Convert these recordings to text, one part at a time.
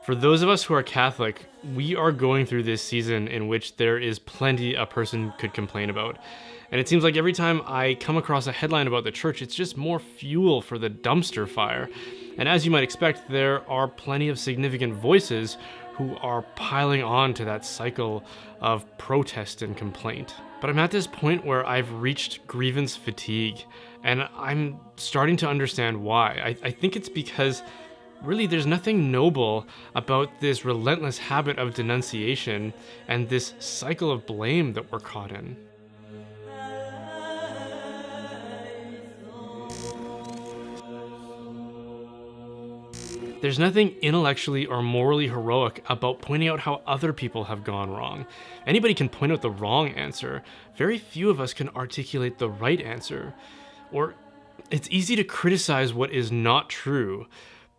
For those of us who are Catholic, we are going through this season in which there is plenty a person could complain about. And it seems like every time I come across a headline about the church, it's just more fuel for the dumpster fire. And as you might expect, there are plenty of significant voices who are piling on to that cycle of protest and complaint. But I'm at this point where I've reached grievance fatigue, and I'm starting to understand why. I think it's because really there's nothing noble about this relentless habit of denunciation and this cycle of blame that we're caught in. There's nothing intellectually or morally heroic about pointing out how other people have gone wrong. Anybody can point out the wrong answer. Very few of us can articulate the right answer. Or it's easy to criticize what is not true,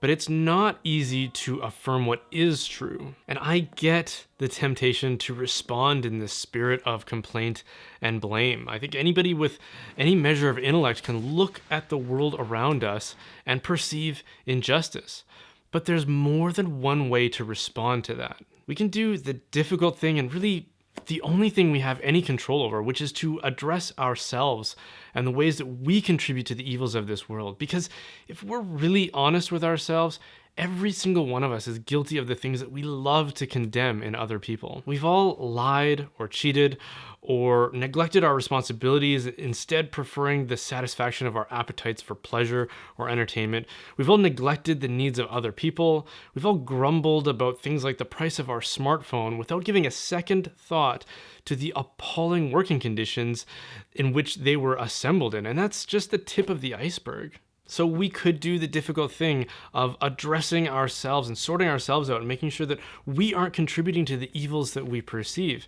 but it's not easy to affirm what is true. And I get the temptation to respond in the spirit of complaint and blame. I think anybody with any measure of intellect can look at the world around us and perceive injustice. But there's more than one way to respond to that. We can do the difficult thing and really the only thing we have any control over, which is to address ourselves and the ways that we contribute to the evils of this world. Because if we're really honest with ourselves, every single one of us is guilty of the things that we love to condemn in other people. We've all lied or cheated or neglected our responsibilities, instead preferring the satisfaction of our appetites for pleasure or entertainment. We've all neglected the needs of other people. We've all grumbled about things like the price of our smartphone without giving a second thought to the appalling working conditions in which they were assembled in. And that's just the tip of the iceberg. So we could do the difficult thing of addressing ourselves and sorting ourselves out and making sure that we aren't contributing to the evils that we perceive.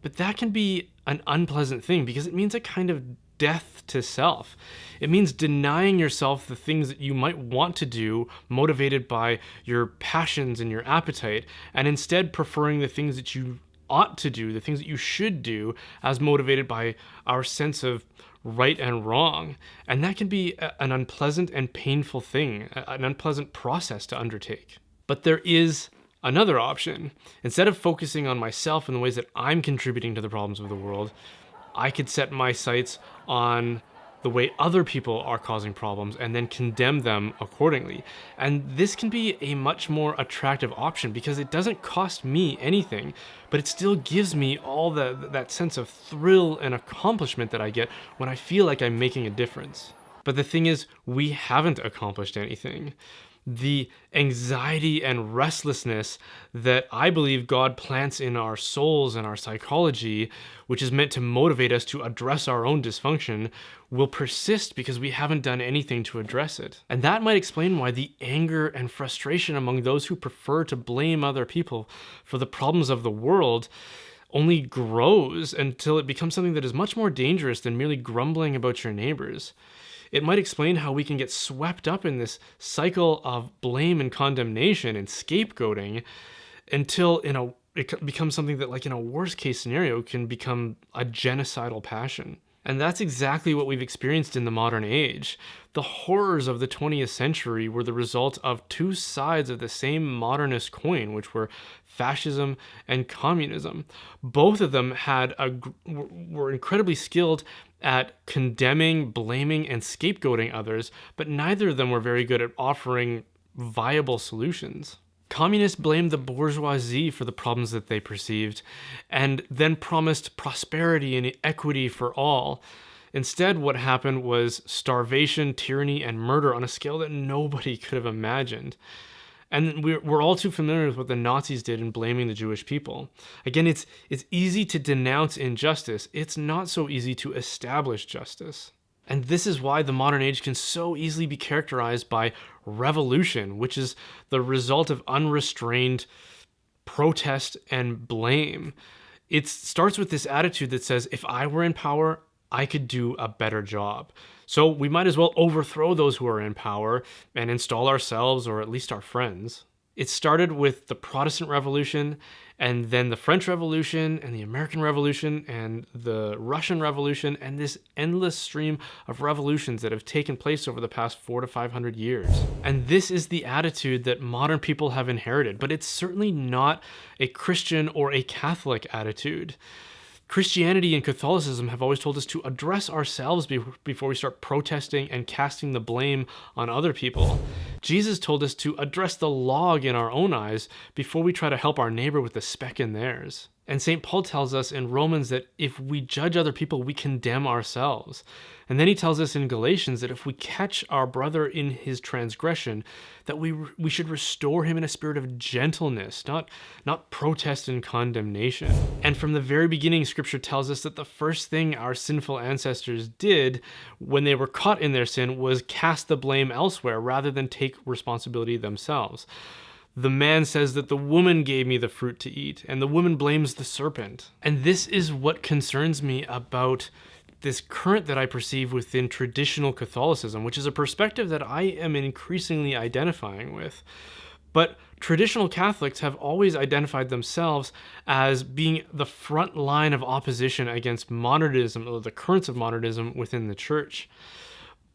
But that can be an unpleasant thing because it means a kind of death to self. It means denying yourself the things that you might want to do, motivated by your passions and your appetite, and instead preferring the things that you ought to do, the things that you should do, as motivated by our sense of right and wrong. And that can be an unpleasant and painful thing, an unpleasant process to undertake. But there is another option. Instead of focusing on myself and the ways that I'm contributing to the problems of the world, I could set my sights on the way other people are causing problems and then condemn them accordingly. And this can be a much more attractive option because it doesn't cost me anything, but it still gives me all that sense of thrill and accomplishment that I get when I feel like I'm making a difference. But the thing is, we haven't accomplished anything. The anxiety and restlessness that I believe God plants in our souls and our psychology, which is meant to motivate us to address our own dysfunction, will persist because we haven't done anything to address it. And that might explain why the anger and frustration among those who prefer to blame other people for the problems of the world only grows until it becomes something that is much more dangerous than merely grumbling about your neighbors. It might explain how we can get swept up in this cycle of blame and condemnation and scapegoating until it becomes something that, like in a worst case scenario, can become a genocidal passion. And that's exactly what we've experienced in the modern age. The horrors of the 20th century were the result of two sides of the same modernist coin, which were fascism and communism. Both of them were incredibly skilled at condemning, blaming, and scapegoating others, but neither of them were very good at offering viable solutions. Communists blamed the bourgeoisie for the problems that they perceived, and then promised prosperity and equity for all. Instead, what happened was starvation, tyranny, and murder on a scale that nobody could have imagined. And we're all too familiar with what the Nazis did in blaming the Jewish people. Again, it's easy to denounce injustice. It's not so easy to establish justice. And this is why the modern age can so easily be characterized by revolution, which is the result of unrestrained protest and blame. It starts with this attitude that says, if I were in power, I could do a better job. So we might as well overthrow those who are in power and install ourselves or at least our friends. It started with the Protestant Revolution, and then the French Revolution, and the American Revolution, and the Russian Revolution, and this endless stream of revolutions that have taken place over the past 400 to 500 years. And this is the attitude that modern people have inherited, but it's certainly not a Christian or a Catholic attitude. Christianity and Catholicism have always told us to address ourselves before we start protesting and casting the blame on other people. Jesus told us to address the log in our own eyes before we try to help our neighbor with the speck in theirs. And St. Paul tells us in Romans that if we judge other people, we condemn ourselves. And then he tells us in Galatians that if we catch our brother in his transgression, that we should restore him in a spirit of gentleness, not protest and condemnation. And from the very beginning, Scripture tells us that the first thing our sinful ancestors did when they were caught in their sin was cast the blame elsewhere rather than take responsibility themselves. The man says that the woman gave me the fruit to eat, and the woman blames the serpent. And this is what concerns me about this current that I perceive within traditional Catholicism, which is a perspective that I am increasingly identifying with. But traditional Catholics have always identified themselves as being the front line of opposition against modernism, or the currents of modernism within the church.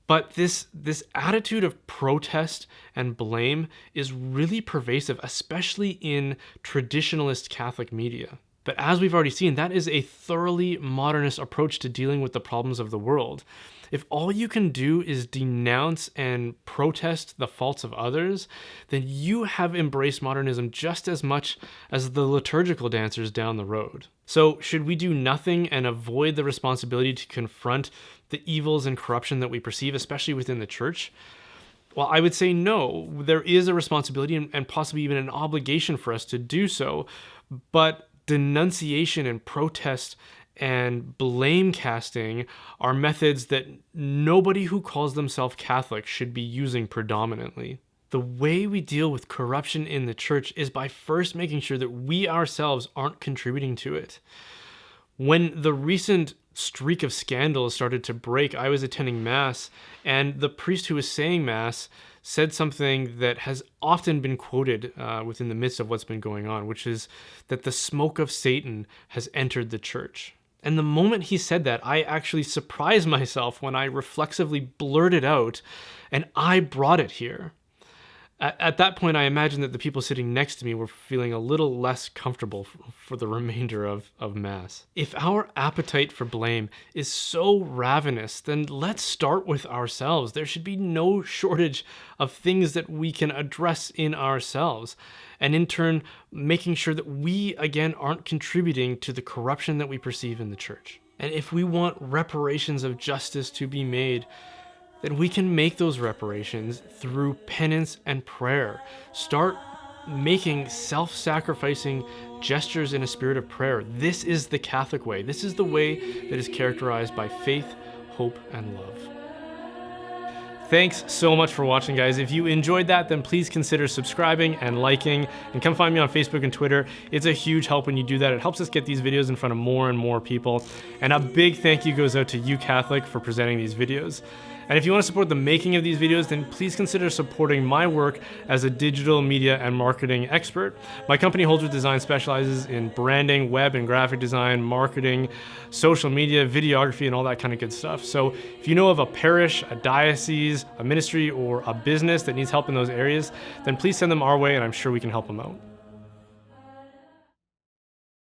But this attitude of protest and blame is really pervasive, especially in traditionalist Catholic media. But as we've already seen, that is a thoroughly modernist approach to dealing with the problems of the world. If all you can do is denounce and protest the faults of others, then you have embraced modernism just as much as the liturgical dancers down the road. So should we do nothing and avoid the responsibility to confront the evils and corruption that we perceive, especially within the church? Well, I would say no. There is a responsibility and possibly even an obligation for us to do so, but denunciation and protest and blame casting are methods that nobody who calls themselves Catholic should be using predominantly. The way we deal with corruption in the church is by first making sure that we ourselves aren't contributing to it. When the recent streak of scandals started to break, I was attending Mass, and the priest who was saying Mass said something that has often been quoted within the midst of what's been going on, which is that the smoke of Satan has entered the church. And the moment he said that, I actually surprised myself when I reflexively blurted out, and I brought it here. At that point, I imagine that the people sitting next to me were feeling a little less comfortable for the remainder of Mass. If our appetite for blame is so ravenous, then let's start with ourselves. There should be no shortage of things that we can address in ourselves, and in turn, making sure that we, again, aren't contributing to the corruption that we perceive in the church. And if we want reparations of justice to be made, then we can make those reparations through penance and prayer. Start making self-sacrificing gestures in a spirit of prayer. This is the Catholic way. This is the way that is characterized by faith, hope, and love. Thanks so much for watching, guys. If you enjoyed that, then please consider subscribing and liking, and come find me on Facebook and Twitter. It's a huge help when you do that. It helps us get these videos in front of more and more people. And a big thank you goes out to You Catholic for presenting these videos. And if you want to support the making of these videos, then please consider supporting my work as a digital media and marketing expert. My company, Holdsworth Design, specializes in branding, web and graphic design, marketing, social media, videography, and all that kind of good stuff. So if you know of a parish, a diocese, a ministry, or a business that needs help in those areas, then please send them our way, and I'm sure we can help them out.